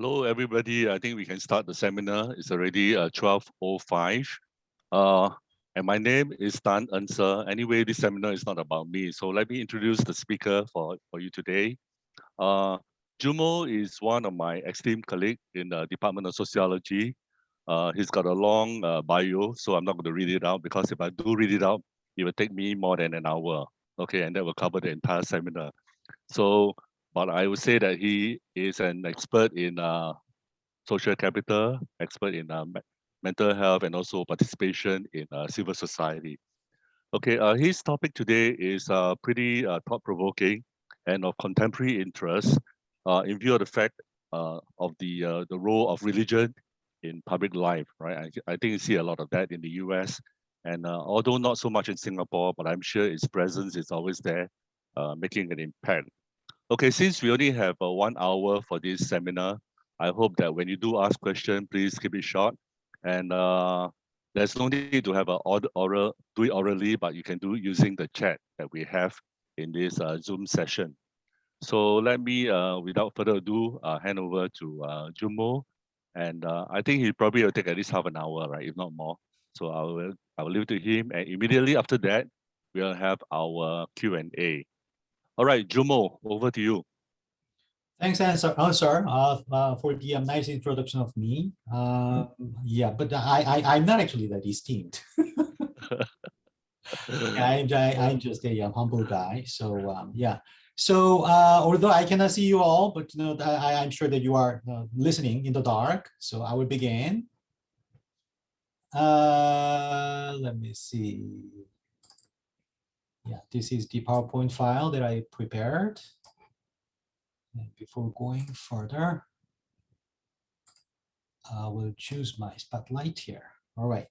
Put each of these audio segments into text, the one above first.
Hello, everybody. I think we can start the seminar. It's already 12:05. And my name is Tan Unser. Anyway, this seminar is not about me. So let me introduce the speaker for you today. Joonmo is one of my esteemed colleagues in the Department of Sociology. He's got a long bio, so I'm not going to read it out because if I do read it out, it will take me more than an hour. Okay, and that will cover the entire seminar. So, but I would say that he is an expert in social capital, expert in mental health, and also participation in civil society. Okay, his topic today is pretty thought-provoking and of contemporary interest in view of the fact of the role of religion in public life, right? I think you see a lot of that in the US, and although not so much in Singapore, but I'm sure its presence is always there, making an impact. Okay, since we only have 1 hour for this seminar, I hope that when you do ask questions, please keep it short. And there's no need to have do it orally, but you can do it using the chat that we have in this Zoom session. So let me, without further ado, hand over to Joonmo. And I think he probably will take at least half an hour, right, if not more. So I will leave it to him. And immediately after that, we'll have our Q&A. All right, Joonmo, over to you. Thanks, Ansar, for the nice introduction of me. Yeah, but I'm not actually that esteemed. I'm just a humble guy. So yeah. So although I cannot see you all, but I'm sure that you are listening in the dark. So I will begin. Let me see. Yeah, this is the PowerPoint file that I prepared. And before going further, I will choose my spotlight here. All right.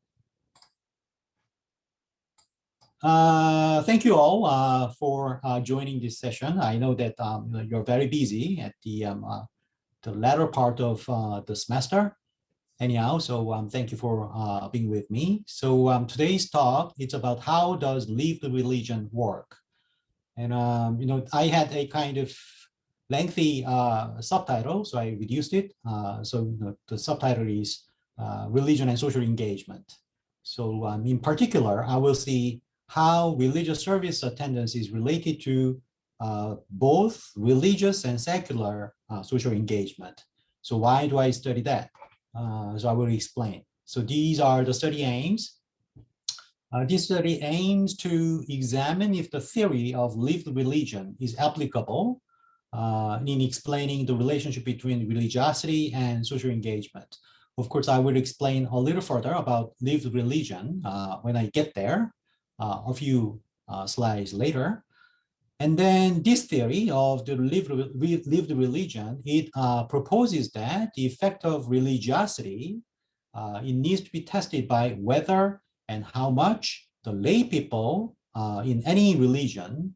Thank you all for joining this session. I know that you're very busy at the latter part of the semester. Anyhow, so thank you for being with me. So today's talk, it's about how does lived religion work? And I had a kind of lengthy subtitle, so I reduced it. So the subtitle is Religion and Social Engagement. So in particular, I will see how religious service attendance is related to both religious and secular social engagement. So why do I study that? So I will explain. So these are the study aims. This study aims to examine if the theory of lived religion is applicable in explaining the relationship between religiosity and social engagement. Of course, I will explain a little further about lived religion when I get there, a few slides later. And then this theory of the lived religion, it proposes that the effect of religiosity, it needs to be tested by whether and how much the lay people in any religion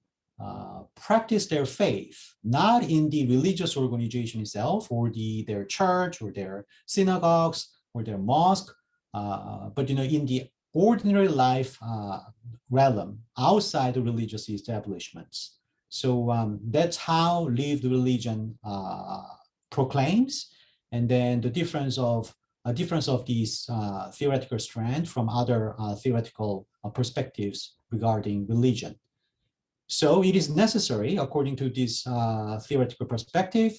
practice their faith, not in the religious organization itself or their church or their synagogues or their mosque, but in the ordinary life realm outside the religious establishments. So that's how lived religion proclaims, and then the difference of these theoretical strands from other theoretical perspectives regarding religion. So it is necessary, according to this theoretical perspective,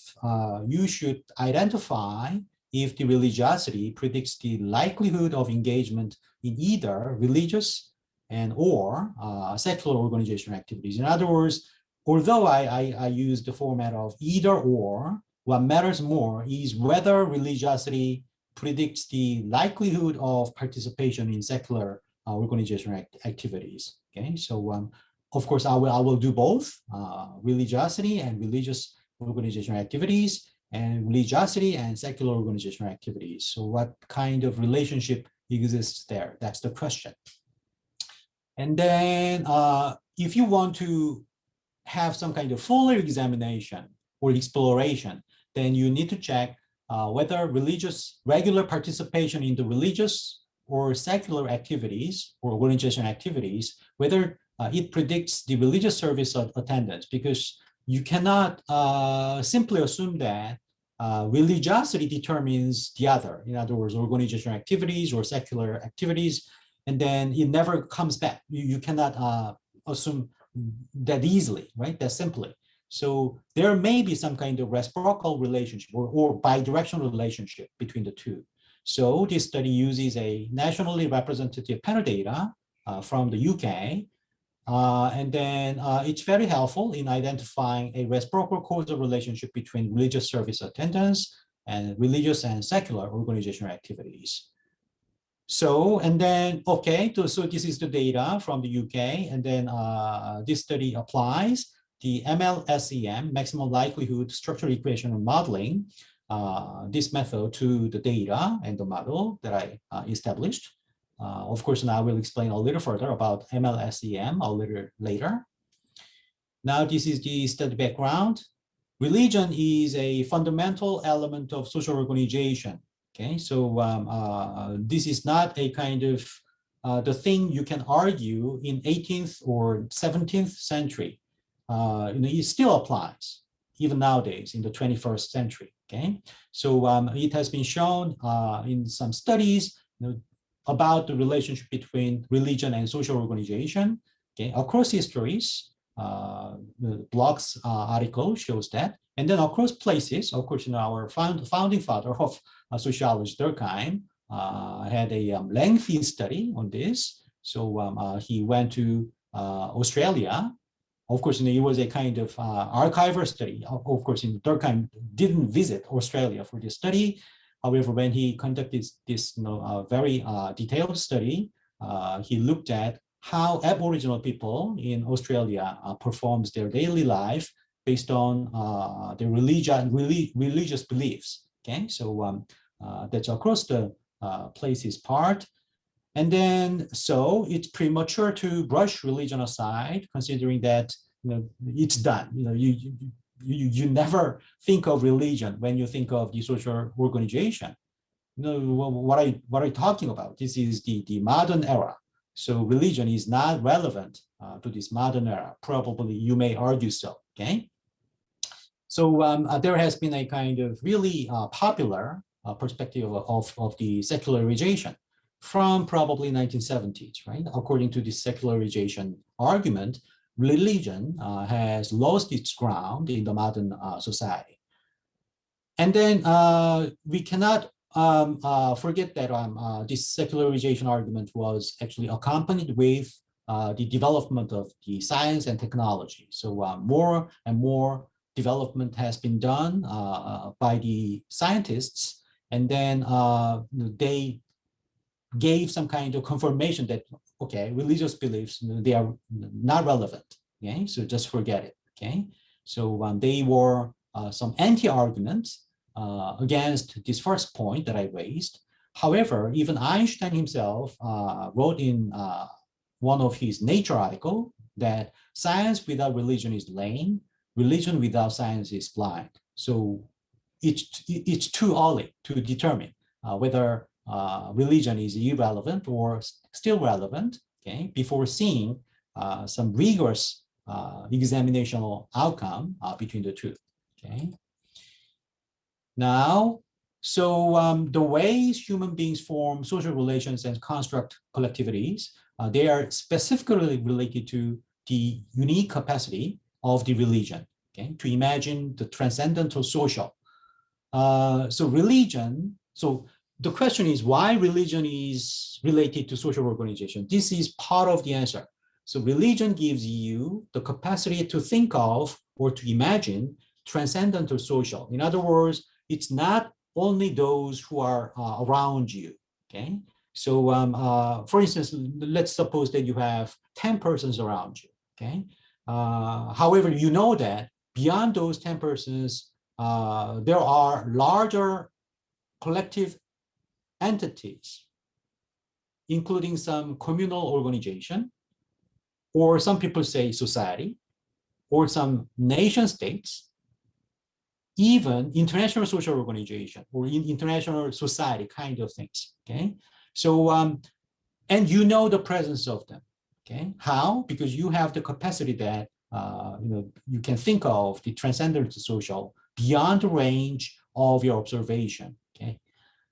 you should identify if the religiosity predicts the likelihood of engagement in either religious and or secular organizational activities. In other words, although I use the format of either or, what matters more is whether religiosity predicts the likelihood of participation in secular organizational activities. Okay, so of course I will do both religiosity and religious organizational activities, and religiosity and secular organizational activities. So what kind of relationship exists there? That's the question. And then if you want to have some kind of fuller examination or exploration, then you need to check whether regular participation in the religious or secular activities or organizational activities, whether it predicts the religious service attendance, because you cannot simply assume that religiosity determines the other. In other words, organizational activities or secular activities, and then it never comes back. You cannot assume that easily, right? That simply. So there may be some kind of reciprocal relationship or bidirectional relationship between the two. So this study uses a nationally representative panel data from the UK. And then it's very helpful in identifying a reciprocal causal relationship between religious service attendance and religious and secular organizational activities. So, and then, okay, so this is the data from the UK, and then this study applies the MLSEM, maximum likelihood structural equation modeling, this method to the data and the model that I established. Of course, now I will explain a little further about MLSEM a little later. Now, this is the study background. Religion is a fundamental element of social organization. Okay, so this is not a kind of the thing you can argue in 18th or 17th century. It still applies even nowadays in the 21st century. Okay, so it has been shown in some studies about the relationship between religion and social organization. Okay, across histories. The Block's article shows that, and then across places, of course, our founding father of sociology, Durkheim, had a lengthy study on this. So he went to Australia. Of course, it was a kind of archival study. Of course, Durkheim didn't visit Australia for this study. However, when he conducted this very detailed study, he looked at how Aboriginal people in Australia performs their daily life based on their religious beliefs. Okay, so that's across the places part. And then, so it's premature to brush religion aside, considering that it's done. You never think of religion when you think of the social organization. What are you talking about? This is the modern era. So religion is not relevant to this modern era. Probably you may argue so, okay? So there has been a kind of really popular perspective of the secularization from probably 1970s, right? According to the secularization argument, religion has lost its ground in the modern society. And then we cannot forget that this secularization argument was actually accompanied with the development of the science and technology. So more and more development has been done by the scientists, and then they gave some kind of confirmation that, okay, religious beliefs, they are not relevant, okay? So just forget it, okay? So they were some anti-arguments against this first point that I raised. However, even Einstein himself wrote in one of his Nature article that science without religion is lame, religion without science is blind. So it's too early to determine whether religion is irrelevant or still relevant, okay, before seeing some rigorous examinational outcome between the two, okay. Now, so the ways human beings form social relations and construct collectivities, they are specifically related to the unique capacity of the religion, okay, to imagine the transcendental social. So religion, so the question is why religion is related to social organization. This is part of the answer. So religion gives you the capacity to think of or to imagine transcendental social. In other words, it's not only those who are around you, okay? So for instance, let's suppose that you have 10 persons around you, okay? However, you know that beyond those 10 persons, there are larger collective entities, including some communal organization, or some people say society, or some nation states, even international social organization or international society kind of things, okay? So, and you know the presence of them, okay? How? Because you have the capacity that, you can think of the transcendental social beyond the range of your observation. Okay.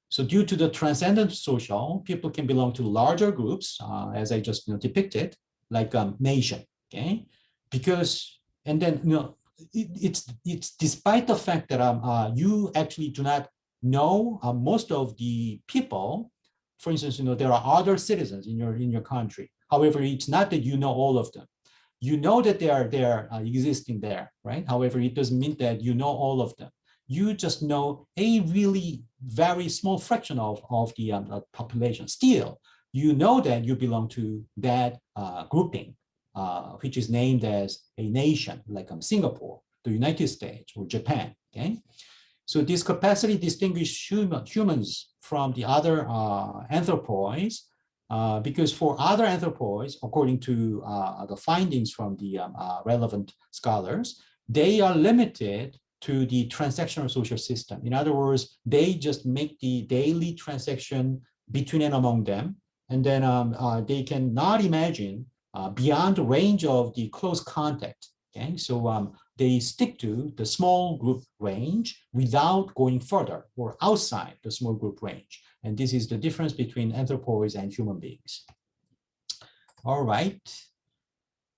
So due to the transcendent social, people can belong to larger groups, as I just depicted, like nation. Okay, because and then it's despite the fact that you actually do not know most of the people. For instance, there are other citizens in your country. However, it's not that you know all of them. You know that they are existing there, right? However, it doesn't mean that you know all of them. You just know a really very small fraction of the population. Still, you know that you belong to that grouping, which is named as a nation, like Singapore, the United States, or Japan. Okay, so this capacity distinguishes humans from the other anthropoids, because for other anthropoids, according to the findings from the relevant scholars, they are limited to the transactional social system. In other words, they just make the daily transaction between and among them, and then they cannot imagine beyond the range of the close contact. Okay, so they stick to the small group range without going further or outside the small group range. And this is the difference between anthropoids and human beings. All right.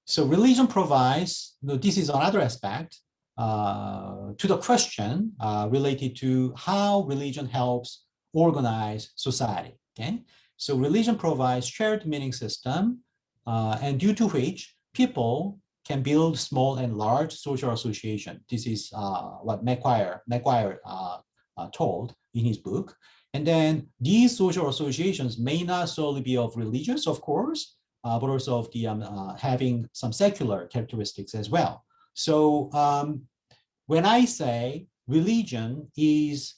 So religion provides, this is another aspect to the question related to how religion helps organize society. Okay. So religion provides shared meaning system, and due to which people can build small and large social association. This is what Maguire told in his book. And then these social associations may not solely be of religious, of course, but also of the having some secular characteristics as well. So when I say religion is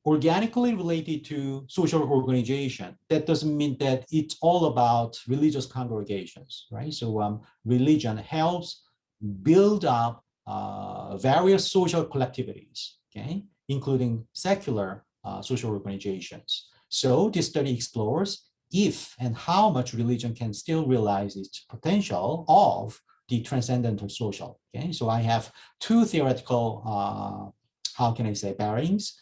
organically related to social organization, that doesn't mean that it's all about religious congregations, right? So religion helps build up various social collectivities, okay, including secular social organizations. So this study explores if and how much religion can still realize its potential of the transcendental social. Okay, so I have two theoretical, how can I say, bearings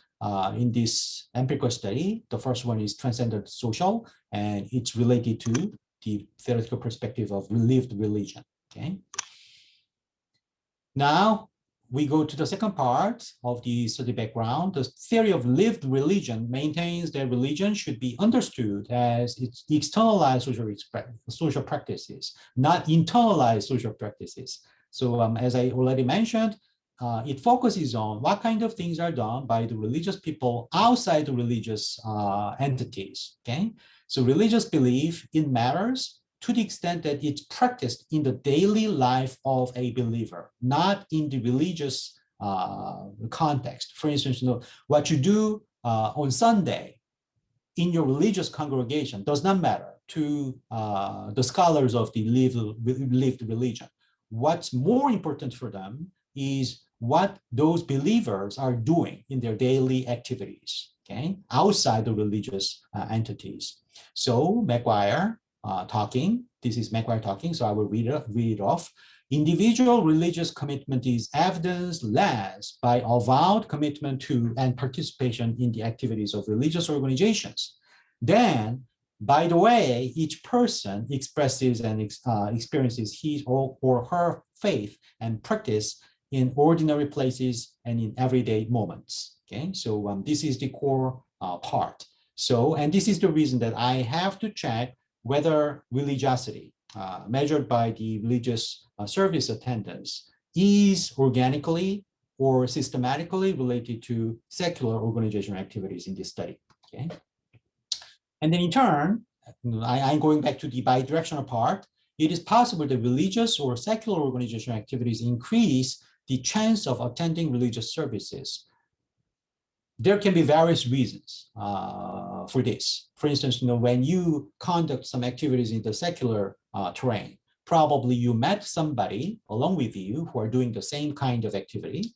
in this empirical study. The first one is transcendent social, and it's related to the theoretical perspective of lived religion. Okay. Now we go to the second part of the study background. The theory of lived religion maintains that religion should be understood as its externalized social practices, not internalized social practices. So as I already mentioned, it focuses on what kind of things are done by the religious people outside the religious entities. Okay, so religious belief in matters to the extent that it's practiced in the daily life of a believer, not in the religious context. For instance, what you do on Sunday in your religious congregation does not matter to the scholars of the lived religion. What's more important for them is what those believers are doing in their daily activities, okay, outside the religious entities. So Maguire talking, this is Maguire talking, so I will read it off. Individual religious commitment is evidenced less by avowed commitment to and participation in the activities of religious organizations. Then, by the way, each person expresses and experiences his or her faith and practice in ordinary places and in everyday moments. Okay, so this is the core part. So, and this is the reason that I have to check whether religiosity measured by the religious service attendance is organically or systematically related to secular organizational activities in this study. Okay. And then in turn, I'm going back to the bidirectional part. It is possible that religious or secular organizational activities increase the chance of attending religious services. There can be various reasons for this. For instance, when you conduct some activities in the secular terrain, probably you met somebody along with you who are doing the same kind of activity,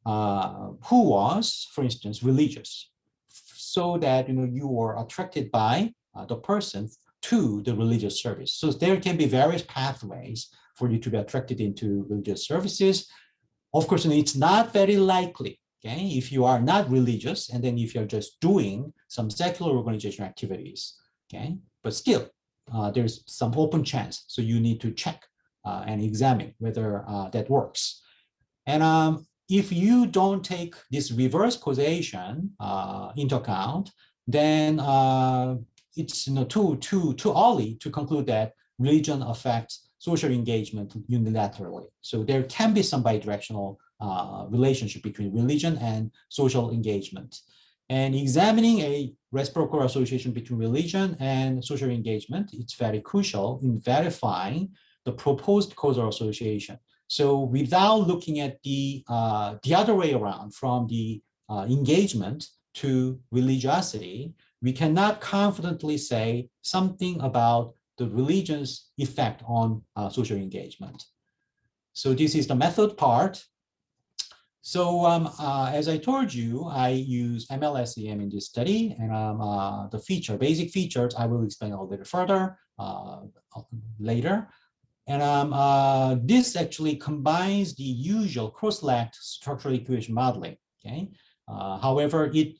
who was, for instance, religious, so that you were attracted by the person to the religious service. So there can be various pathways for you to be attracted into religious services. Of course, it's not very likely okay, if you are not religious, and then if you're just doing some secular organization activities, okay, but still there's some open chance. So you need to check and examine whether that works. And if you don't take this reverse causation into account, then it's too early to conclude that religion affects social engagement unilaterally. So there can be some bidirectional relationship between religion and social engagement. And examining a reciprocal association between religion and social engagement, it's very crucial in verifying the proposed causal association. So without looking at the other way around, from the engagement to religiosity, we cannot confidently say something about the religion's effect on social engagement. So this is the method part. So as I told you, I use MLSEM in this study, and the basic features, I will explain a little further later. And this actually combines the usual cross-lagged structural equation modeling, okay? However, it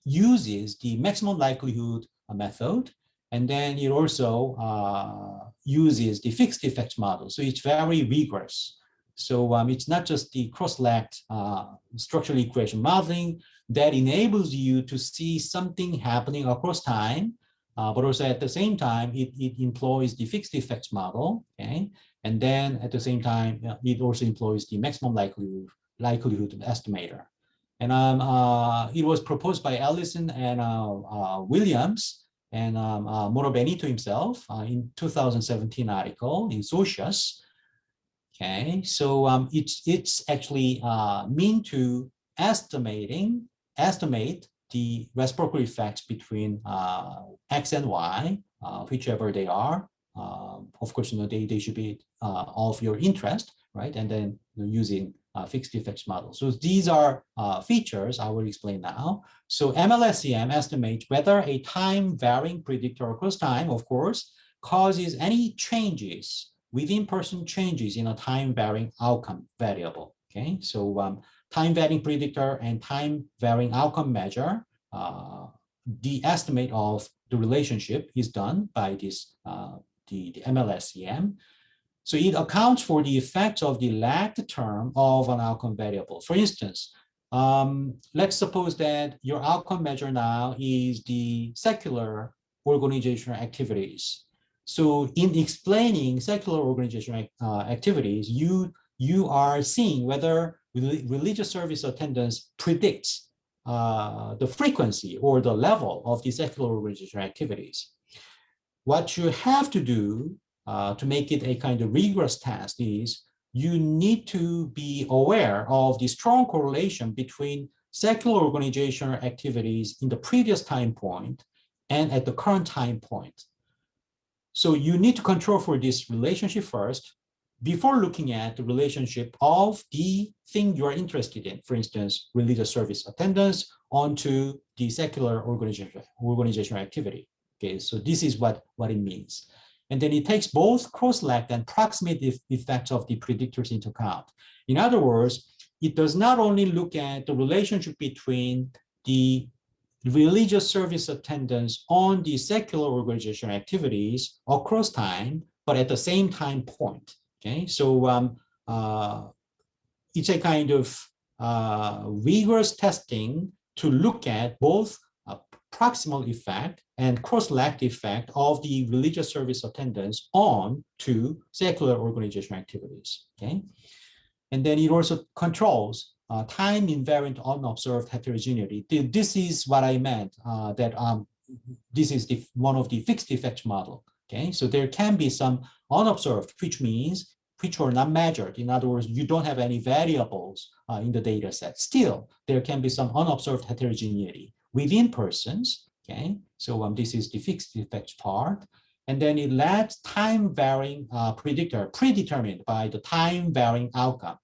uses the maximum likelihood method, and then it also uses the fixed effects model. So it's very rigorous. So it's not just the cross-lagged structural equation modeling that enables you to see something happening across time, but also at the same time, it employs the fixed effects model, okay? And then at the same time, it also employs the maximum likelihood estimator. And it was proposed by Ellison and Williams and Moro Benito himself in 2017 article in Socius. Okay, so it's actually meant to estimate the reciprocal effects between X and Y, whichever they are. Of course, they should be of your interest, right? And then using fixed effects model. So these are features I will explain now. So MLSEM estimates whether a time-varying predictor across time, of course, causes any changes within person changes in a time-varying outcome variable. Okay, so time-varying predictor and time-varying outcome measure, the estimate of the relationship is done by this the MLSEM. So it accounts for the effects of the lagged term of an outcome variable. For instance, let's suppose that your outcome measure now is the secular organizational activities. So in explaining secular organizational activities, you are seeing whether religious service attendance predicts the frequency or the level of the secular organizational activities. What you have to do to make it a kind of rigorous test is you need to be aware of the strong correlation between secular organizational activities in the previous time point and at the current time point. So you need to control for this relationship first before looking at the relationship of the thing you are interested in, for instance, religious service attendance onto the secular organizational activity. Okay, so this is what it means. And then it takes both cross-lagged and proximate effects of the predictors into account. In other words, it does not only look at the relationship between the religious service attendance on the secular organizational activities across time, but at the same time point. Okay, so it's a kind of rigorous testing to look at both proximal effect and cross-lagged effect of the religious service attendance on to secular organizational activities. Okay, and then it also controls time invariant unobserved heterogeneity. This is what I meant that this is one of the fixed effects model. Okay, so there can be some unobserved, which means which are not measured. In other words, you don't have any variables in the data set. Still, there can be some unobserved heterogeneity within persons. Okay, so this is the fixed effects part. And then it lets time-varying predictor predetermined by the time-varying outcome.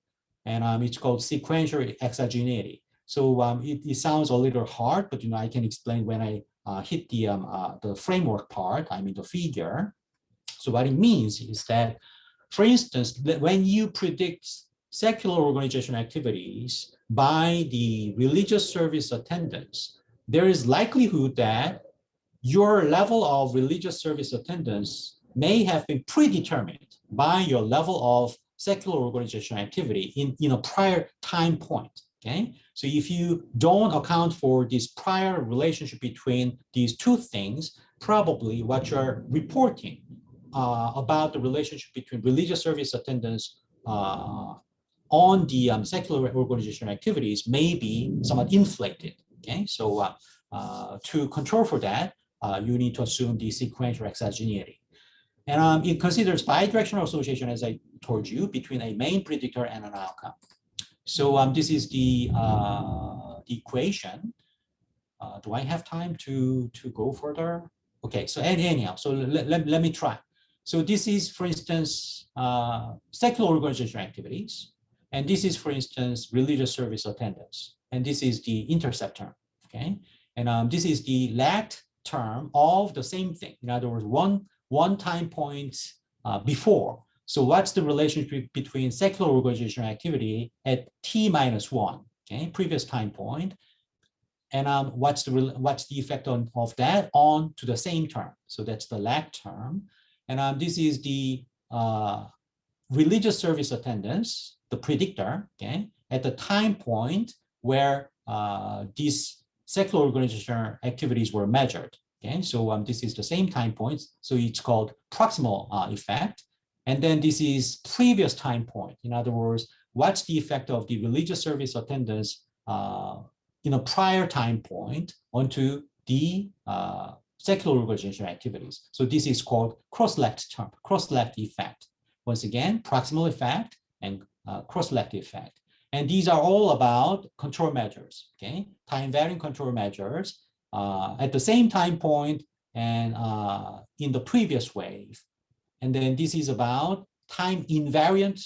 And it's called sequential exogeneity. So it sounds a little hard, but I can explain when I hit the framework part, I mean the figure. So what it means is that, for instance, when you predict secular organization activities by the religious service attendants, there is likelihood that your level of religious service attendance may have been predetermined by your level of secular organization activity in a prior time point. Okay, so if you don't account for this prior relationship between these two things, probably what you're reporting about the relationship between religious service attendance on the secular organization activities may be somewhat inflated. Okay, so to control for that, you need to assume the sequential exogeneity. And it considers bidirectional association, as I told you, between a main predictor and an outcome. So this is the equation. Do I have time to go further? Okay, so anyhow, so let me try. So this is, for instance, secular organization activities. And this is, for instance, religious service attendance. And this is the intercept term, okay? And this is the lagged term of the same thing. In other words, one time point before. So what's the relationship between secular organization activity at t-1, okay, previous time point, and what's the effect of that on to the same term? So that's the lag term. And this is the religious service attendance, the predictor, okay, at the time point where these secular organization activities were measured. Okay, so this is the same time point, so it's called proximal effect. And then this is previous time point. In other words, what's the effect of the religious service attendance in a prior time point onto the secular organization activities. So this is called cross-left term, cross-left effect. Once again, proximal effect and cross-left effect. And these are all about control measures, okay? Time-varying control measures at the same time point and in the previous wave. And then this is about time-invariant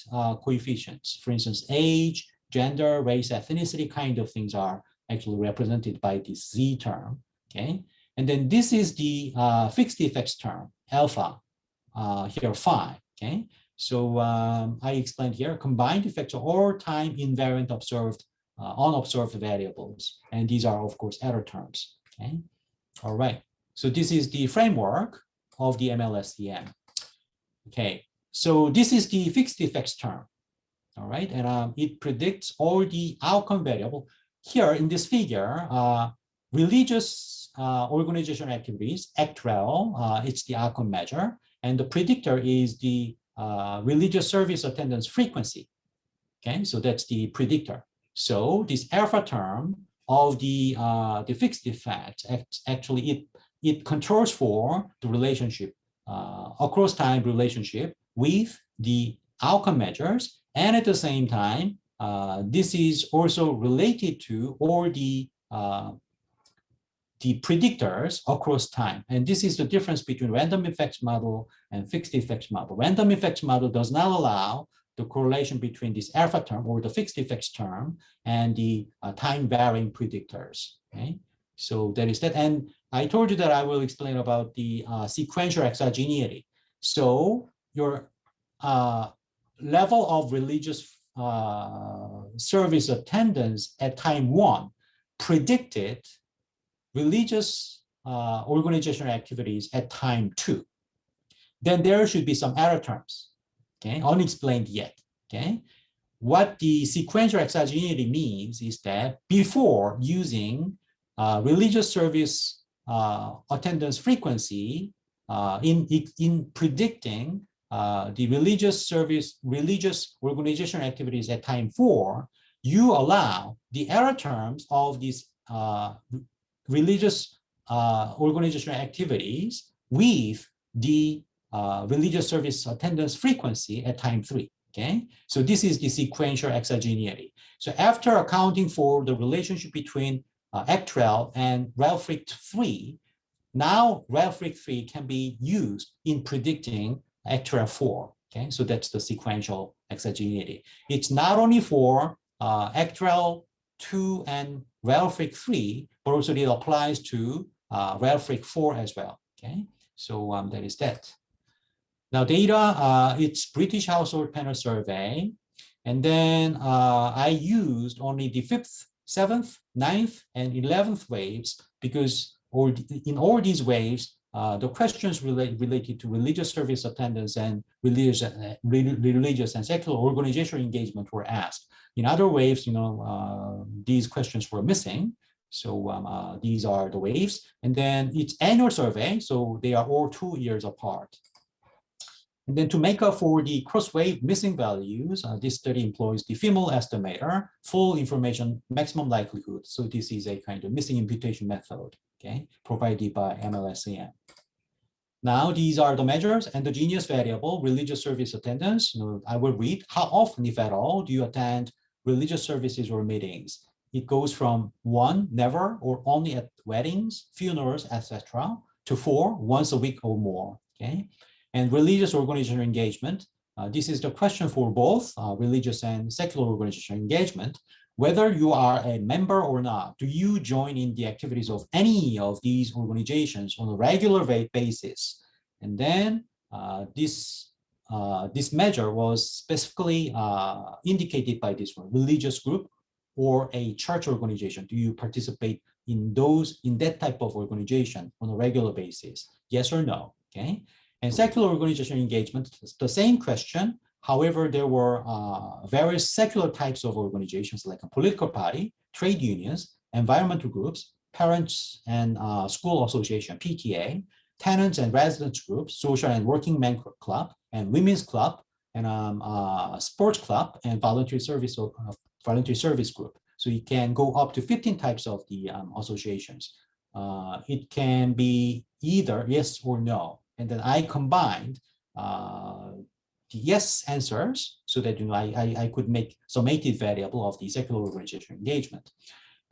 coefficients. For instance, age, gender, race, ethnicity kind of things are actually represented by this Z term, okay? And then this is the fixed effects term, alpha, here phi, okay? So I explained here, combined effects are all time invariant observed, unobserved variables. And these are, of course, error terms, okay? All right, so this is the framework of the MLSTM. Okay, so this is the fixed effects term, all right? And it predicts all the outcome variable. Here in this figure, religious organization activities, ACTREL, it's the outcome measure, and the predictor is the religious service attendance frequency. Okay, so that's the predictor. So this alpha term of the fixed effect, actually it controls for the relationship, across time relationship with the outcome measures, and at the same time, this is also related to all the predictors across time. And this is the difference between random effects model and fixed effects model. Random effects model does not allow the correlation between this alpha term or the fixed effects term and the time varying predictors. Okay, so that is that. And I told you that I will explain about the sequential exogeneity. So your level of religious service attendance at time 1 predicted religious organizational activities at time 2. Then there should be some error terms, okay, unexplained yet, okay? What the sequential exogeneity means is that before using religious service attendance frequency in predicting the religious organization activities at time 4, you allow the error terms of these religious organizational activities with the religious service attendance frequency at time 3, okay? So this is the sequential exogeneity. So after accounting for the relationship between ACTREL and REL-FRIC 3, now REL-FRIC 3 can be used in predicting ACTREL 4, okay? So that's the sequential exogeneity. It's not only for ACTREL 2 and REL-FRIC 3, but also it applies to REL-FRIC 4 as well, okay? So that is that. Now data, it's British Household Panel Survey. And then I used only the 5th, 7th, 9th, and 11th waves because in all these waves, the questions related to religious service attendance and religious and secular organizational engagement were asked. In other waves, these questions were missing. So these are the waves. And then it's annual survey, so they are all 2 years apart. And then to make up for the cross-wave missing values, this study employs the FIML estimator, full information maximum likelihood. So this is a kind of missing imputation method, okay, provided by MLSAM. Now, these are the measures. Endogenous variable, religious service attendance. I will read. How often, if at all, do you attend religious services or meetings? It goes from 1, never, or only at weddings, funerals, etc., to 4, once a week or more, okay? And religious organizational engagement. This is the question for both religious and secular organizational engagement. Whether you are a member or not, do you join in the activities of any of these organizations on a regular basis? And then this measure was specifically indicated by this one, religious group or a church organization. Do you participate in that type of organization on a regular basis? Yes or no, okay? And secular organizational engagement, the same question. However, there were various secular types of organizations like a political party, trade unions, environmental groups, parents and school association, PTA, tenants and residents groups, social and working men club, and women's club, and sports club, and voluntary service group. So you can go up to 15 types of the associations. It can be either yes or no. And then I combined the yes answers so that I could make summated variable of the secular organizational engagement.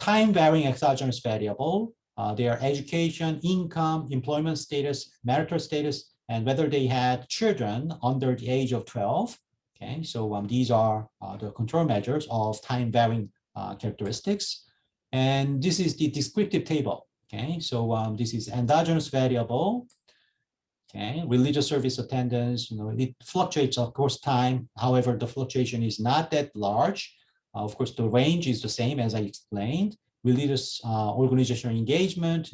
Time varying exogenous variable, their education, income, employment status, marital status, and whether they had children under the age of 12. Okay, so these are the control measures of time varying characteristics. And this is the descriptive table. Okay, so this is endogenous variable. Okay, religious service attendance, it fluctuates across time. However, the fluctuation is not that large. Of course, the range is the same as I explained. Religious organizational engagement,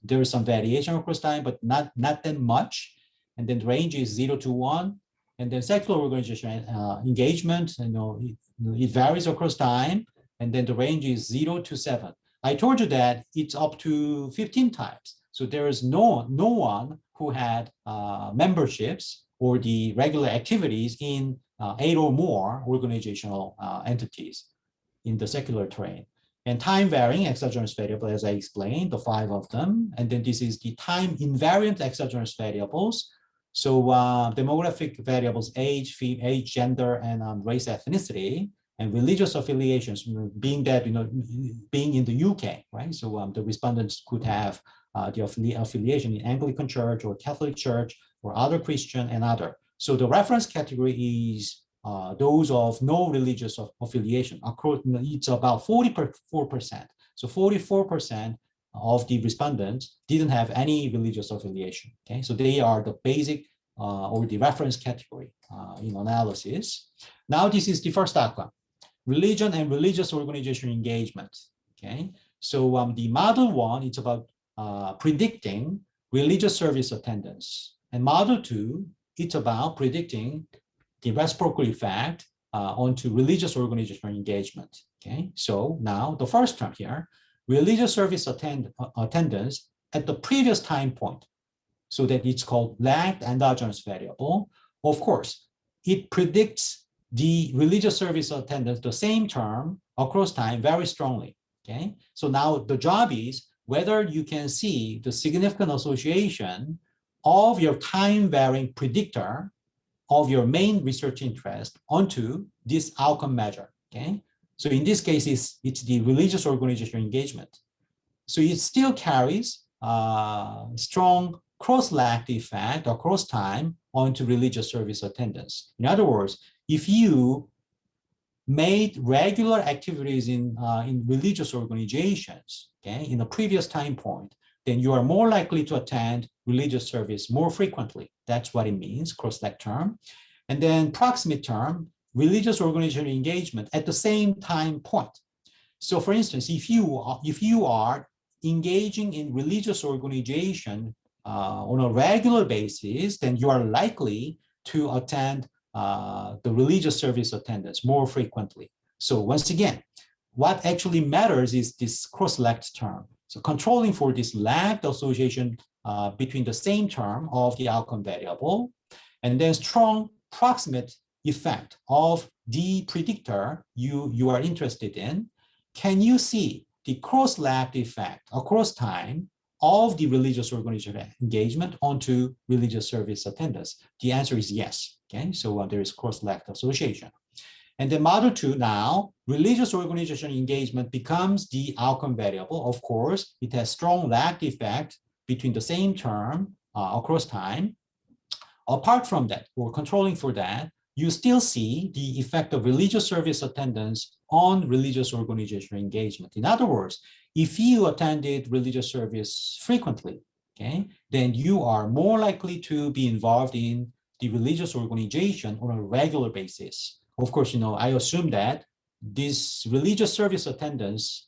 there is some variation across time, but not that much. And then the range is 0 to 1. And then secular organizational engagement, it varies across time. And then the range is 0 to 7. I told you that it's up to 15 times. So there is no one who had memberships or the regular activities in 8 or more organizational entities in the secular terrain. And time varying exogenous variable, as I explained, the 5 of them. And then this is the time invariant exogenous variables. So demographic variables, age, gender, and race, ethnicity, and religious affiliations, being that, being in the UK, right? So the respondents could have the affiliation in Anglican Church or Catholic Church or other Christian and other. So the reference category is those of no religious affiliation. It's about 44%. So 44% of the respondents didn't have any religious affiliation. Okay, so they are the basic or the reference category in analysis. Now this is the first outcome: religion and religious organization engagement. Okay, so the model 1, it's about predicting religious service attendance, and model 2, it's about predicting the reciprocal effect onto religious organizational engagement. Okay, so now the first term here, religious service attendance at the previous time point, so that it's called lagged endogenous variable. Of course, it predicts the religious service attendance, the same term across time, very strongly. Okay, so now the job is whether you can see the significant association of your time varying predictor of your main research interest onto this outcome measure. Okay, so in this case, it's the religious organizational engagement. So it still carries strong cross-lagged effect across time onto religious service attendance. In other words, if you made regular activities in religious organizations, okay, in a previous time point, then you are more likely to attend religious service more frequently. That's what it means, cross-lag term. And then proximate term, religious organization engagement at the same time point. So for instance, if you are engaging in religious organization on a regular basis, then you are likely to attend the religious service attendance more frequently. So once again, what actually matters is this cross-lagged term. So controlling for this lagged association between the same term of the outcome variable, and then strong proximate effect of the predictor you are interested in. Can you see the cross-lagged effect across time of the religious organization engagement onto religious service attendance? The answer is yes. Okay, so there is cross-lagged association. And then model 2 now, religious organization engagement becomes the outcome variable. Of course, it has strong lagged effect between the same term across time. Apart from that, or controlling for that, you still see the effect of religious service attendance on religious organization engagement. In other words, if you attended religious service frequently, okay, then you are more likely to be involved in the religious organization on a regular basis. Of course, I assume that this religious service attendance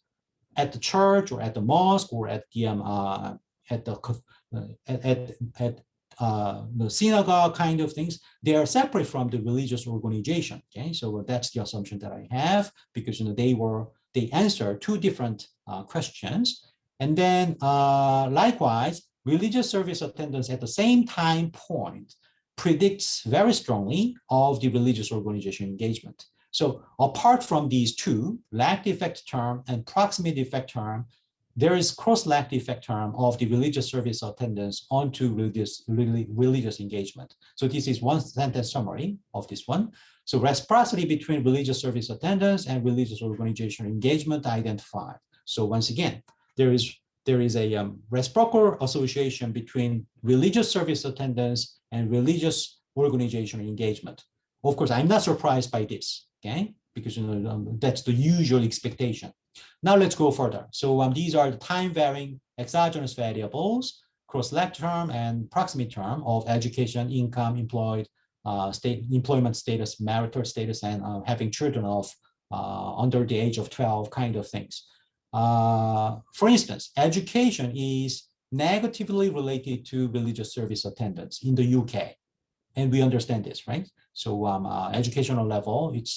at the church or at the mosque or at the the synagogue kind of things, they are separate from the religious organization. Okay, so that's the assumption that I have, because they answer two different questions. And then likewise, religious service attendance at the same time point predicts very strongly of the religious organization engagement. So apart from these two, lagged effect term and proximate effect term, there is cross-lagged effect term of the religious service attendance onto religious engagement. So this is one sentence summary of this one. So reciprocity between religious service attendance and religious organization engagement identified. So once again, there is a reciprocal association between religious service attendance and religious organization engagement. Of course, I'm not surprised by this, okay? Because that's the usual expectation. Now let's go further. So these are the time-varying exogenous variables, cross-lagged term and proximate term of education, income, employment status, marital status, and having children of under the age of 12 kind of things. For instance, education is negatively related to religious service attendance in the UK. And we understand this, right? So educational level, it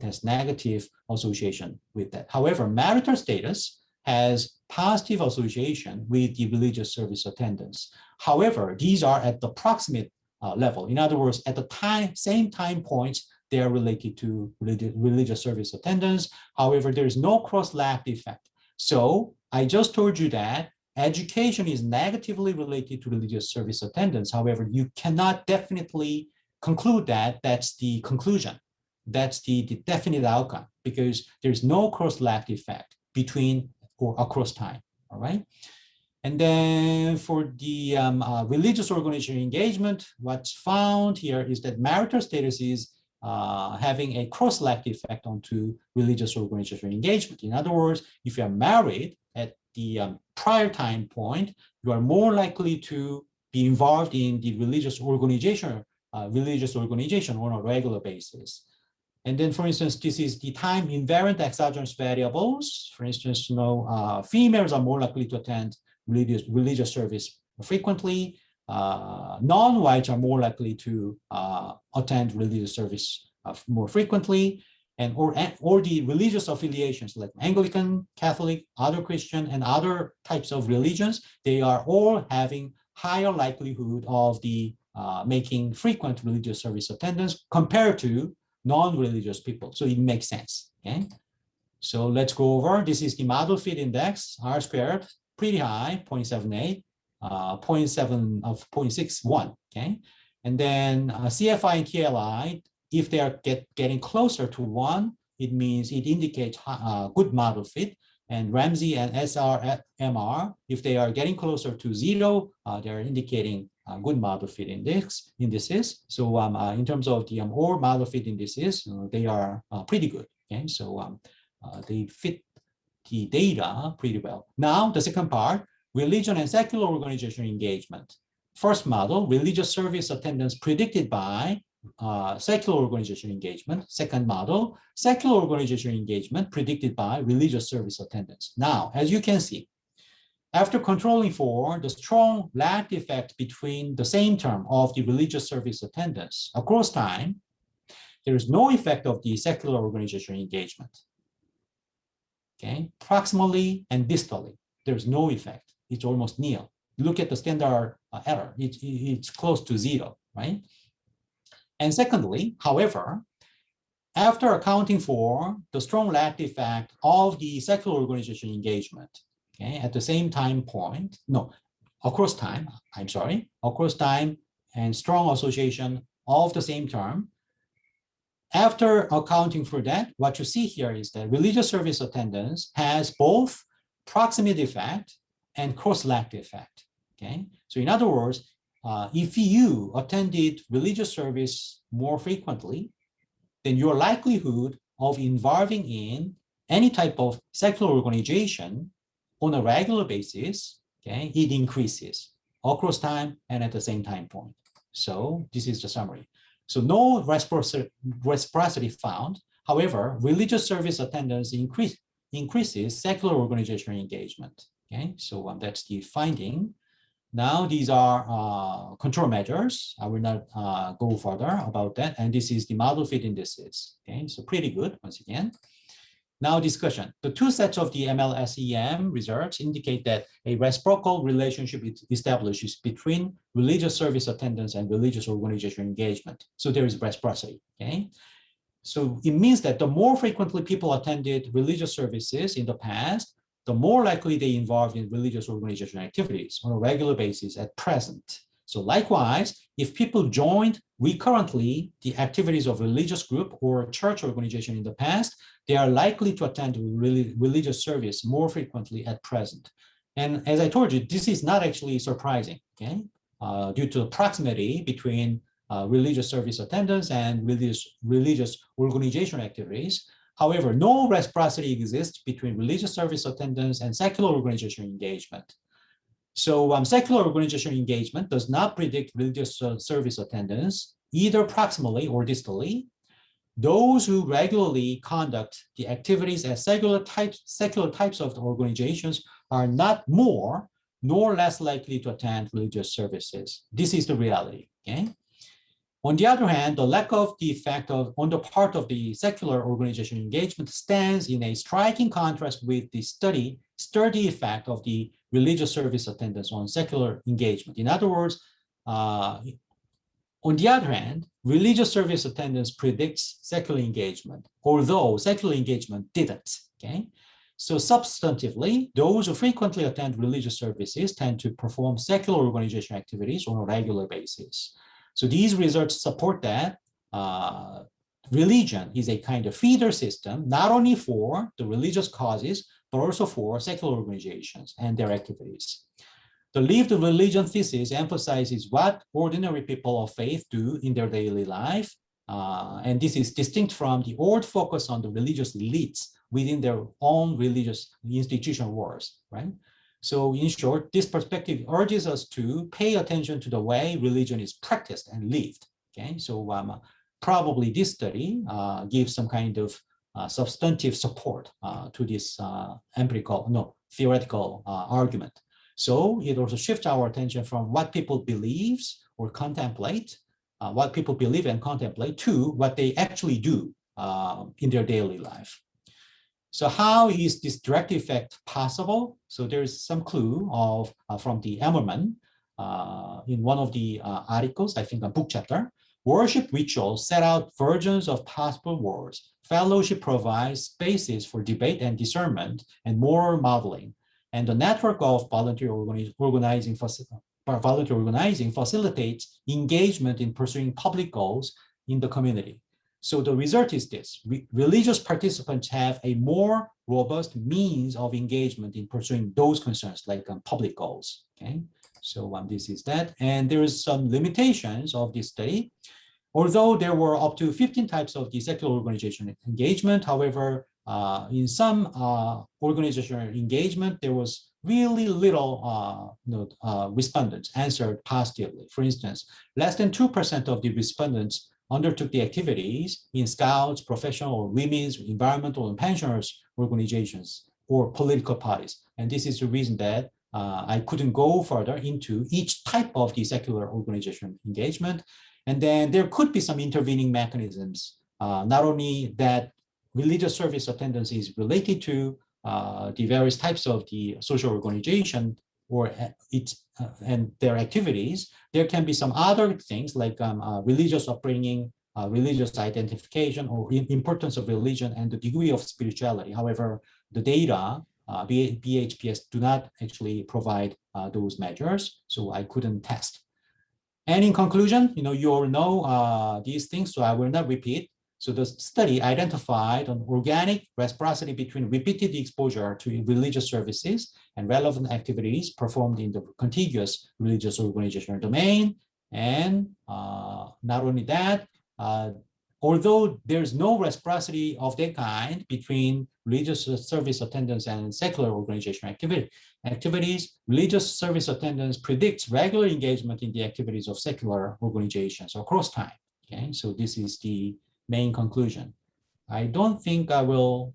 has negative association with that. However, marital status has positive association with the religious service attendance. However, these are at the proximate level. In other words, at the same time points, they are related to religious service attendance. However, there is no cross-lagged effect. So I just told you that education is negatively related to religious service attendance. However, you cannot definitely conclude that that's the conclusion. That's the definite outcome, because there's no cross-lagged effect between or across time, all right? And then for the religious organization engagement, what's found here is that marital status is having a cross-lagged effect onto religious organization engagement. In other words, if you are married at the prior time point, you are more likely to be involved in the religious organization on a regular basis. And then, for instance, this is the time invariant exogenous variables. For instance, females are more likely to attend religious service frequently. Non-whites are more likely to attend religious service more frequently, and or the religious affiliations like Anglican, Catholic, other Christian, and other types of religions, they are all having higher likelihood of the making frequent religious service attendance compared to non-religious people. So it makes sense, okay? So let's go over. This is the model fit index, R squared, pretty high, 0.78, 0.61, okay? And then CFI and KLI, if they are getting closer to 1, it means it indicates good model fit. And Ramsey and SRMR, if they are getting closer to 0, they're indicating good model fit indices. So in terms of the or model fit indices, they are pretty good. Okay, so they fit the data pretty well. Now the second part, religion and secular organization engagement. First model, religious service attendance predicted by secular organization engagement. Second model, secular organization engagement predicted by religious service attendance. Now, as you can see, after controlling for the strong lag effect between the same term of the religious service attendance across time, there is no effect of the secular organization engagement. Okay, proximally and distally, there's no effect. It's almost nil. Look at the standard error. It's close to zero, right? And secondly, however, after accounting for the strong lag effect of the secular organization engagement, okay, at the same time point, no, across time, across time and strong association of the same term, after accounting for that, what you see here is that religious service attendance has both proximity effect and cross-lag effect, okay? So in other words, if you attended religious service more frequently, then your likelihood of involving in any type of secular organization on a regular basis, okay, it increases across time and at the same time point. So this is the summary. So no reciprocity found. However, religious service attendance increases secular organization engagement. Okay, so that's the finding. Now these are control measures. I will not go further about that. And this is the model fit indices. Okay, so pretty good once again. Now discussion. The two sets of the MLSEM results indicate that a reciprocal relationship establishes between religious service attendance and religious organization engagement. So there is reciprocity, okay? So it means that the more frequently people attended religious services in the past, the more likely they involved in religious organization activities on a regular basis at present. So likewise, if people joined recurrently the activities of religious group or church organization in the past, they are likely to attend religious service more frequently at present. And as I told you, this is not actually surprising, okay? Due to the proximity between religious service attendance and religious organization activities. However, no reciprocity exists between religious service attendance and secular organization engagement. So secular organization engagement does not predict religious service attendance, either proximally or distally. Those who regularly conduct the activities as secular types of organizations are not more nor less likely to attend religious services. This is the reality, okay? On the other hand, the lack of the effect on the part of the secular organization engagement stands in a striking contrast with the sturdy effect of the religious service attendance on secular engagement. In other words, on the other hand, religious service attendance predicts secular engagement, although secular engagement didn't, okay? So substantively, those who frequently attend religious services tend to perform secular organization activities on a regular basis. So these results support that religion is a kind of feeder system, not only for the religious causes, but also for secular organizations and their activities. The lived religion thesis emphasizes what ordinary people of faith do in their daily life. And this is distinct from the old focus on the religious elites within their own religious institutional wars, right? So in short, this perspective urges us to pay attention to the way religion is practiced and lived, okay? So probably this study gives some kind of substantive support to this theoretical argument. So it also shifts our attention from what people believe or contemplate, what people believe and contemplate, to what they actually do in their daily life. So how is this direct effect possible? So there's some clue from the Emmerman in one of the articles, I think a book chapter. Worship rituals set out versions of possible worlds. Fellowship provides spaces for debate and discernment and moral modeling. And the network of volunteer organizing facilitates engagement in pursuing public goals in the community. So the result is this: religious participants have a more robust means of engagement in pursuing those concerns, like public goals. Okay, so this is that. And there is some limitations of this study. Although there were up to 15 types of the secular organization engagement, however, in some organizational engagement, there was really little respondents answered positively. For instance, less than 2% of the respondents undertook the activities in scouts, professional or women's, environmental and pensioners organizations or political parties. And this is the reason that I couldn't go further into each type of the secular organization engagement. And then there could be some intervening mechanisms, not only that religious service attendance is related to the various types of the social organization or and their activities, there can be some other things like religious upbringing, religious identification, or importance of religion and the degree of spirituality. However, the data, BHPS do not actually provide those measures, so I couldn't test. And in conclusion, you all know these things, so I will not repeat. So the study identified an organic reciprocity between repeated exposure to religious services and relevant activities performed in the contiguous religious organizational domain. And not only that, although there's no reciprocity of that kind between religious service attendance and secular organizational activities, religious service attendance predicts regular engagement in the activities of secular organizations across time. Okay, so this is the main conclusion. I don't think I will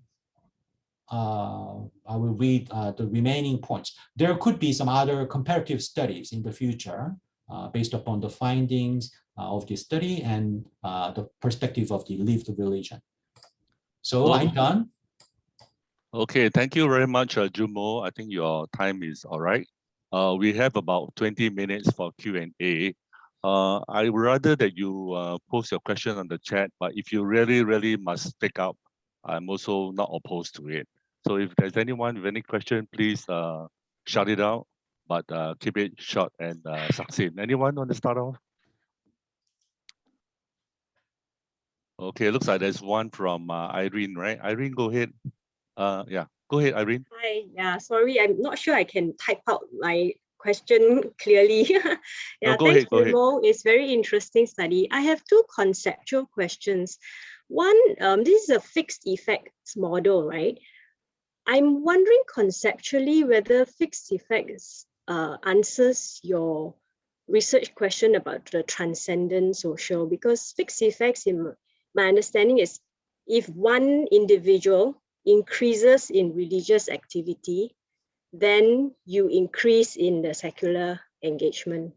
read the remaining points. There could be some other comparative studies in the future based upon the findings of this study and the perspective of the lived religion. So I'm done. Okay, thank you very much, Joonmo. I think your time is all right. We have about 20 minutes for Q&A. I would rather that you post your question on the chat, but if you really must speak up, I'm also not opposed to it. So if there's anyone with any question, please shout it out, but keep it short and succinct. Anyone want to start off? Okay, looks like there's one from Irene, right? Irene, go ahead. Yeah, go ahead, Irene. Hi, yeah, sorry, I'm not sure I can type out my question clearly. Yeah, go thanks, ahead, go ahead. Joonmo. It's very interesting study. I have two conceptual questions. One, this is a fixed effects model, right? I'm wondering conceptually whether fixed effects answers your research question about the transcendent social, because fixed effects, in my understanding, is if one individual increases in religious activity, then you increase in the secular engagement.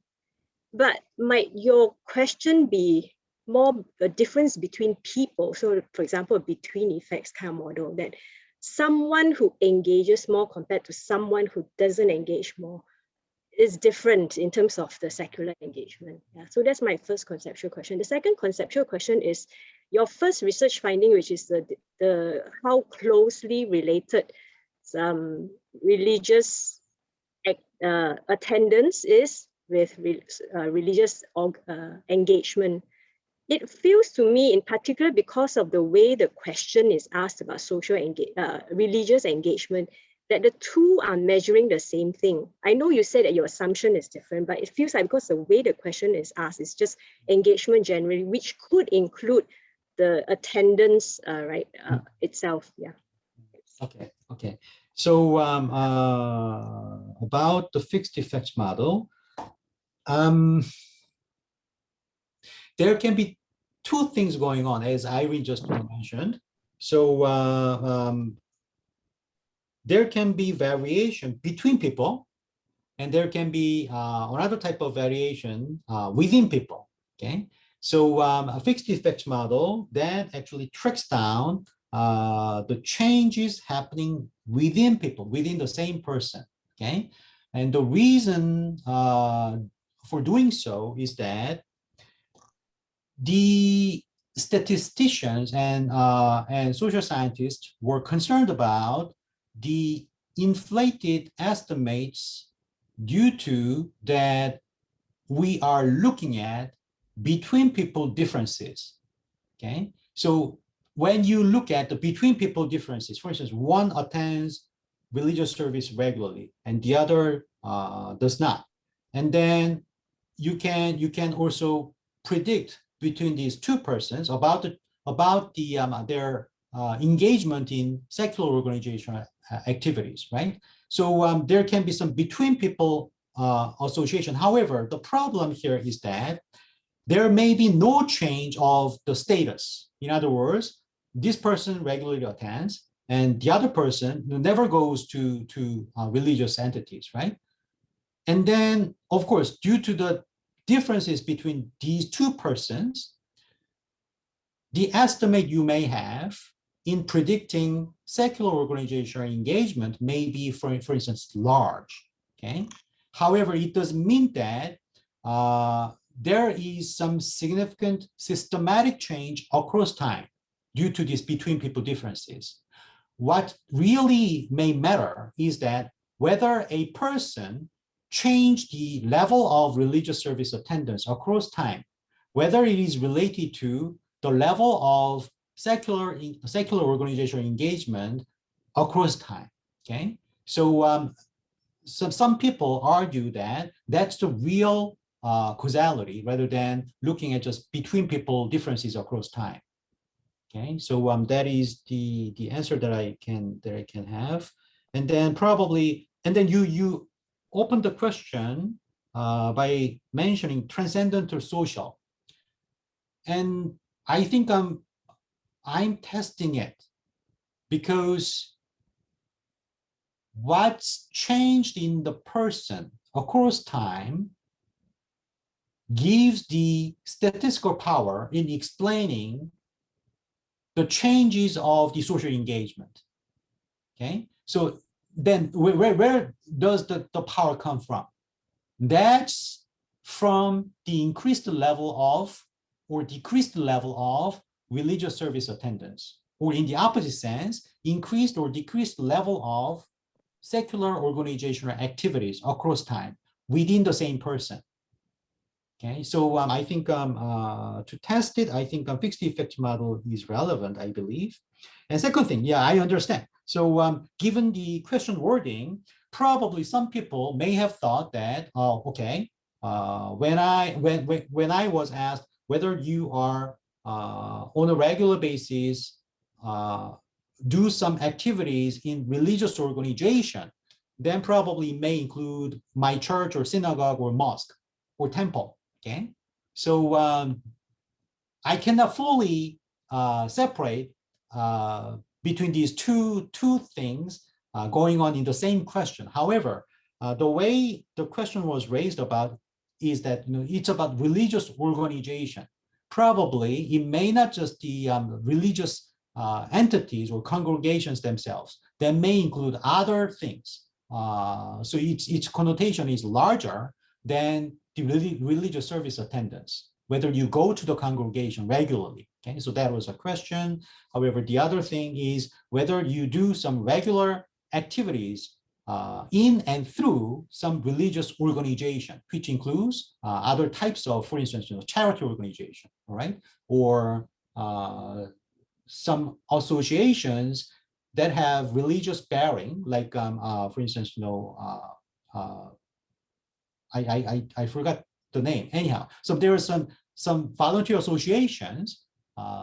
But might your question be more a difference between people? So for example, between effects kind of model, that someone who engages more compared to someone who doesn't engage more is different in terms of the secular engagement. Yeah, so that's my first conceptual question. The second conceptual question is your first research finding, which is the how closely related some religious attendance is with religious engagement. It feels to me, in particular, because of the way the question is asked about religious engagement, that the two are measuring the same thing. I know you said that your assumption is different, but it feels like because the way the question is asked is just engagement generally, which could include the attendance, itself. Yeah. Okay. So about the fixed effects model, there can be two things going on, as Irene just mentioned. So there can be variation between people, and there can be another type of variation within people. Okay, so a fixed effects model that actually tracks down the changes happening within people, within the same person. Okay, and the reason for doing so is that the statisticians and social scientists were concerned about the inflated estimates due to that we are looking at between people differences. Okay, so when you look at the between people differences, for instance, one attends religious service regularly and the other does not, and then you can also predict between these two persons about their engagement in secular organizational activities, right? So there can be some between people association. However, the problem here is that there may be no change of the status. In other words, this person regularly attends, and the other person never goes to religious entities, right? And then, of course, due to the differences between these two persons, the estimate you may have in predicting secular organization engagement may be, for instance, large, okay? However, it doesn't mean that there is some significant systematic change across time due to these between people differences. What really may matter is that whether a person changed the level of religious service attendance across time, whether it is related to the level of secular organizational engagement across time, okay? So some people argue that that's the real causality rather than looking at just between people differences across time. Okay, so that is the answer that I can have, and then probably you open the question by mentioning transcendent or social, and I think I'm testing it because what's changed in the person across time gives the statistical power in explaining the changes of the social engagement, okay? So then where does the power come from? That's from the increased level of or decreased level of religious service attendance, or in the opposite sense, increased or decreased level of secular organizational activities across time within the same person. Okay, so I think to test it, I think a fixed effect model is relevant, I believe. And second thing, yeah, I understand. So given the question wording, probably some people may have thought that, oh, okay, when I was asked whether you are on a regular basis do some activities in religious organization, then probably may include my church or synagogue or mosque or temple. Okay, so I cannot fully separate between these two things going on in the same question. However, the way the question was raised about is that it's about religious organization. Probably it may not just the religious entities or congregations themselves. They may include other things. So its connotation is larger than the religious service attendance, whether you go to the congregation regularly. Okay, so that was a question. However, the other thing is whether you do some regular activities in and through some religious organization, which includes other types of, for instance, charity organization, all right, or some associations that have religious bearing, like, for instance, I forgot the name. Anyhow, so there are some volunteer associations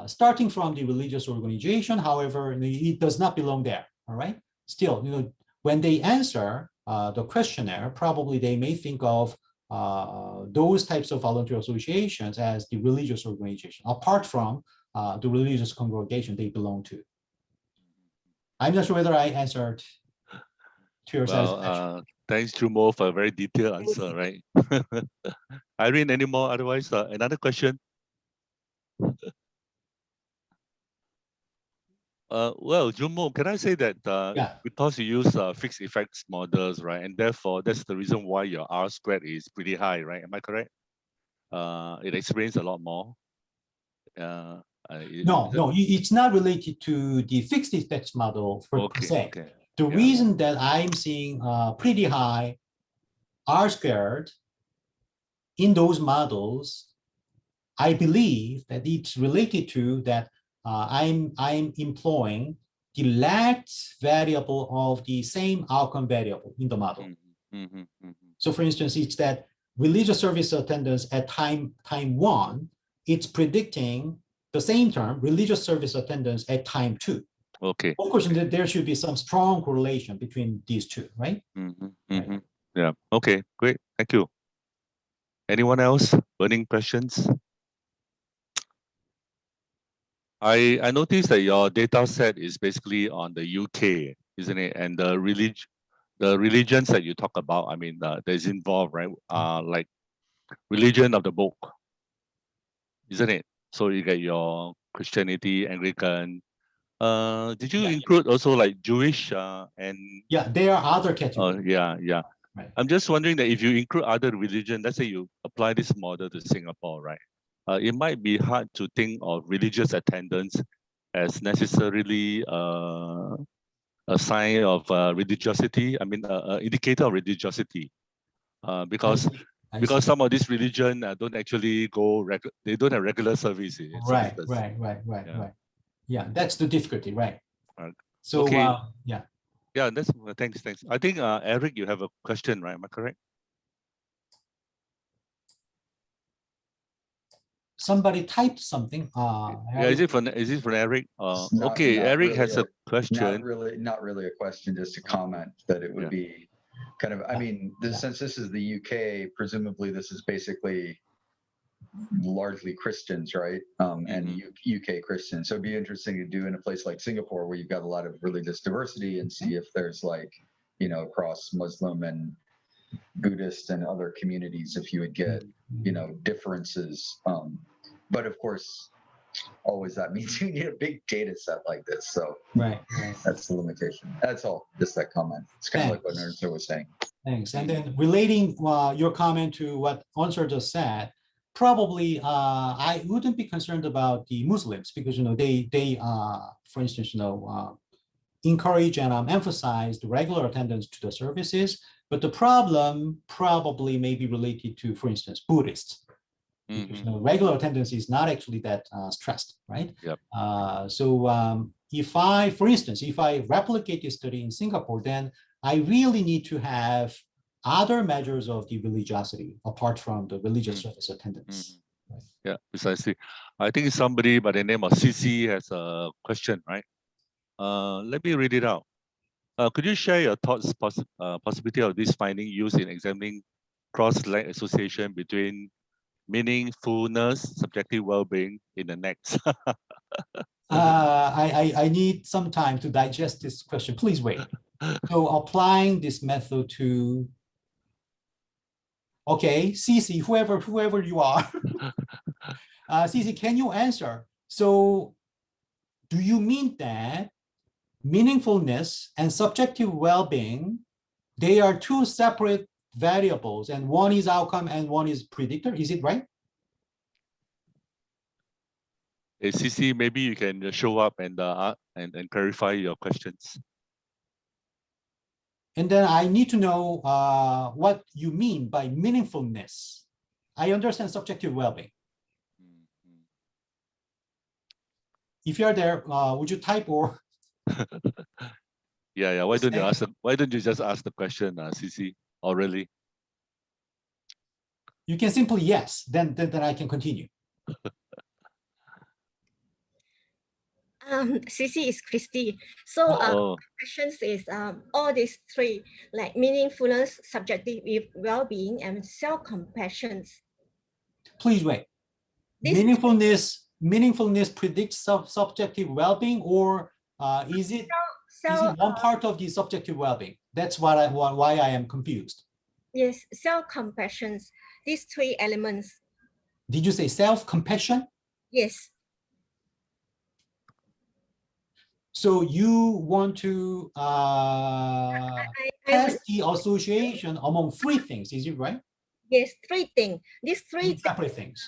starting from the religious organization. However, it does not belong there. All right. Still, when they answer the questionnaire, probably they may think of those types of volunteer associations as the religious organization, apart from the religious congregation they belong to. I'm not sure whether I answered to your satisfaction. Thanks, Joonmo, for a very detailed answer, right? Irene, any more? Otherwise, another question? Well, Joonmo, can I say that Yeah. because you use fixed effects models, right, and therefore that's the reason why your R squared is pretty high, right? Am I correct? It explains a lot more. No, it's not related to the fixed effects model per se. Okay. The reason that I'm seeing pretty high R squared in those models, I believe that it's related to that I'm employing the lagged variable of the same outcome variable in the model. So for instance, it's that religious service attendance at time 1, it's predicting the same term, religious service attendance at time 2. Okay. Of course, there should be some strong correlation between these two, right? Yeah. Okay, great. Thank you. Anyone else? Burning questions? I noticed that your data set is basically on the UK, isn't it? And the religions that you talk about, I mean, that's involved, right? Like religion of the book, isn't it? So you get your Christianity, Anglican. Did you Yeah. include also like Jewish and? Yeah, there are other categories. Yeah. Right. I'm just wondering that if you include other religion, let's say you apply this model to Singapore, right? It might be hard to think of religious attendance as necessarily a sign of religiosity. I mean, indicator of religiosity, because I see. some of these religion don't actually go they don't have regular services. Right. Yeah. Yeah, that's the difficulty, right? So okay. yeah. Yeah, that's thanks. I think Eric, you have a question, right? Am I correct? Somebody typed something. Yeah, is it for Eric? Okay, Not Eric really has a question. Not really a question, just a comment that it would be kind of, I mean, since this is the UK, presumably this is basically largely Christians, right? And UK Christians. So it'd be interesting to do in a place like Singapore where you've got a lot of religious diversity and see if there's like, you know, across Muslim and Buddhist and other communities, if you would get, you know, differences. But of course, always that means you need a big data set like this. So right. that's the limitation. That's all, just that comment. It's kind of like what Ernst was saying. Thanks. And then relating your comment to what Answer just said, probably I wouldn't be concerned about the Muslims because, you know, they for instance, you know, encourage and emphasize the regular attendance to the services. But the problem probably may be related to, for instance, Buddhists. Because, you know, regular attendance is not actually that stressed, right? Yep. So if I, for instance, if I replicate this study in Singapore, then I really need to have other measures of the religiosity apart from the religious service attendance. Right? Yeah, precisely. I think somebody by the name of CC has a question, right? Let me read it out. Could you share your thoughts, possibility of this finding used in examining cross-leg association between meaningfulness, subjective well-being in the next? I need some time to digest this question. Please wait. So applying this method to, okay, Cici, whoever you are, Cici, can you answer? So do you mean that meaningfulness and subjective well-being, they are two separate variables and one is outcome and one is predictor? Is it right? Hey, CC, maybe you can show up and clarify your questions. And then I need to know what you mean by meaningfulness. I understand subjective well-being. If you're there, would you type or? Yeah. Why don't you just ask the question, CC? Or really? You can simply yes. Then I can continue. CC is Christy. So questions is all these three, like meaningfulness, subjective well-being, and self-compassion. Please wait. Meaningfulness predicts subjective well-being, or is it one part of the subjective well-being? That's why I am confused. Yes, self-compassion. These three elements. Did you say self-compassion? Yes. So you want to test the association among three things, is it right? Yes, three things. These three separate things.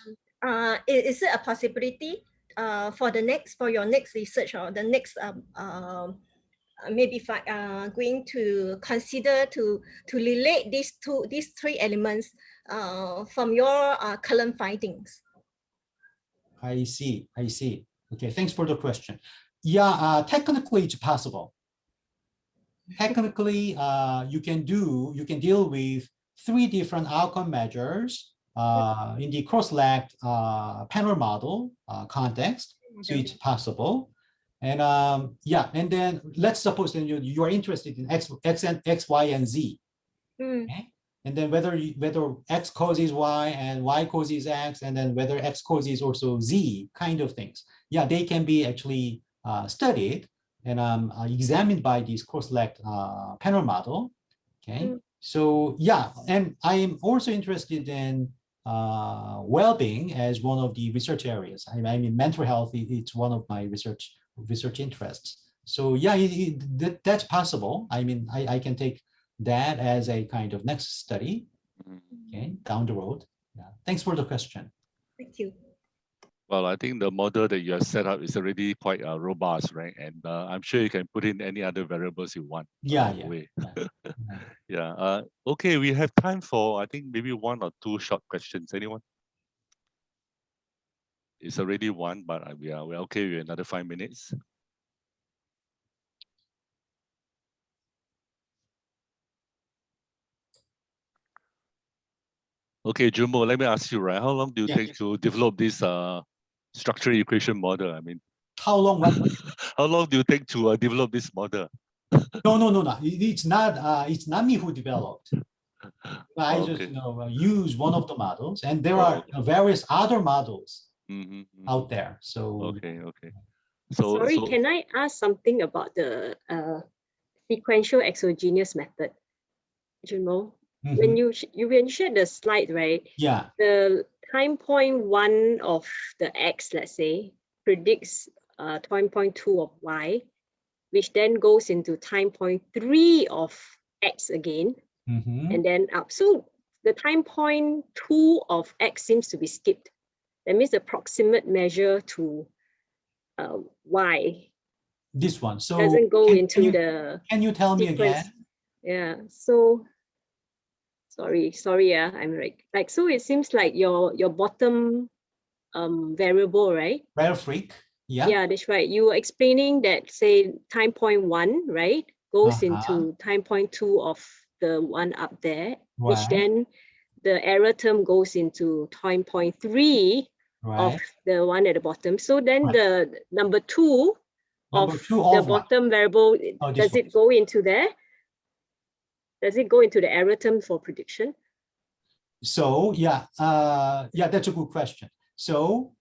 Is it a possibility for your next research or the next maybe going to consider to relate these three elements from your current findings? I see. Okay, thanks for the question. Yeah, technically it's possible. Technically, you can deal with three different outcome measures in the cross-legged panel model context. So it's possible. And yeah, and then let's suppose that you are interested in X, Y, and Z. Okay? and then whether X causes Y and Y causes X, and then whether X causes also Z kind of things. Yeah, they can be actually studied and examined by this cross-select panel model. Okay, so yeah, and I am also interested in well-being as one of the research areas. I mean, mental health, it's one of my research interests. So yeah, that's possible. I mean, I can take that as a kind of next study, okay, down the road. Yeah, thanks for the question. Thank you. Well, I think the model that you have set up is already quite robust, right? And I'm sure you can put in any other variables you want. Yeah. Yeah. Okay, we have time for, I think, maybe 1 or 2 short questions. Anyone? It's already 1, but we're okay with another 5 minutes. Okay, Joonmo, let me ask you, right? How long do you take to develop this structural equation model? I mean, how long? What? How long do you take to develop this model? No. It's not me who developed. I just use one of the models, and there are various other models out there. So okay. So sorry, can I ask something about the sequential exogenous method, Joonmo? When you shared the slide, right? Yeah. The time point 1 of the X, let's say, predicts time point 2 of Y, which then goes into time point 3 of X again, and then up. So the time point 2 of X seems to be skipped. That means the proximate measure to Y. This one. So doesn't go into the. Can you tell sequence. me again? Yeah. So sorry. Yeah, I'm like so. It seems like your bottom variable, right? Reciprocal. Yeah. Yeah, that's right. You were explaining that, say, time point 1, right, goes into time point 2 of the one up there, which then the error term goes into time point 3 of the one at the bottom. So then the number 2 of the bottom variable, does it go into there? Does it go into the error term for prediction? So yeah, that's a good question. So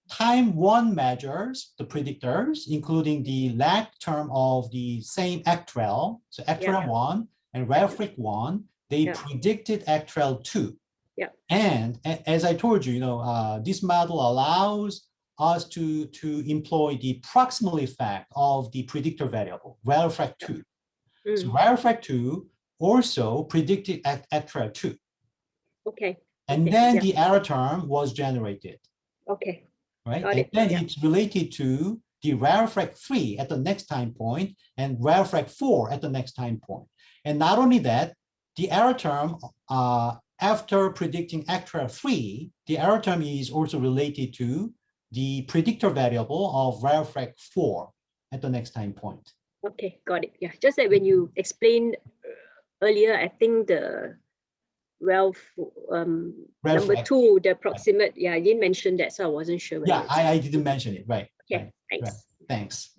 time 1 measures the predictors, including the lag term of the same actual. So actual 1 and Reciprocal 1, they predicted actual 2. Yeah. And as I told you, this model allows us to employ the proximal effect of the predictor variable, Reciprocal 2. So Reciprocal 2 also predicted actual 2. Okay. And then the error term was generated. Okay. Right? And then it's related to the Reciprocal 3 at the next time point and Reciprocal 4 at the next time point. And not only that, the error term, after predicting actual 3, the error term is also related to the predictor variable of Reciprocal 4 at the next time point. Okay, got it. Yeah, just that when you explained earlier, I think the number 2, the approximate, I didn't mention that, so I wasn't sure. Yeah, I didn't mention it, right. Okay, thanks. Right. Thanks.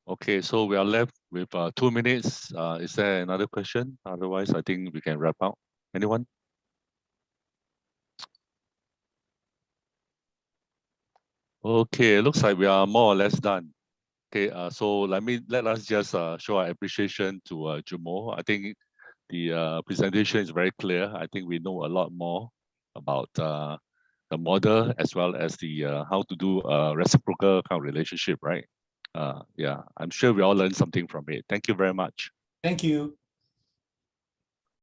Okay, so we are left with 2 minutes. Is there another question? Otherwise, I think we can wrap up. Anyone? Okay, it looks like we are more or less done. Okay, so let us just show our appreciation to Joonmo. I think the presentation is very clear. I think we know a lot more about the model as well as the how to do a reciprocal kind of relationship, right? Yeah, I'm sure we all learned something from it. Thank you very much. Thank you.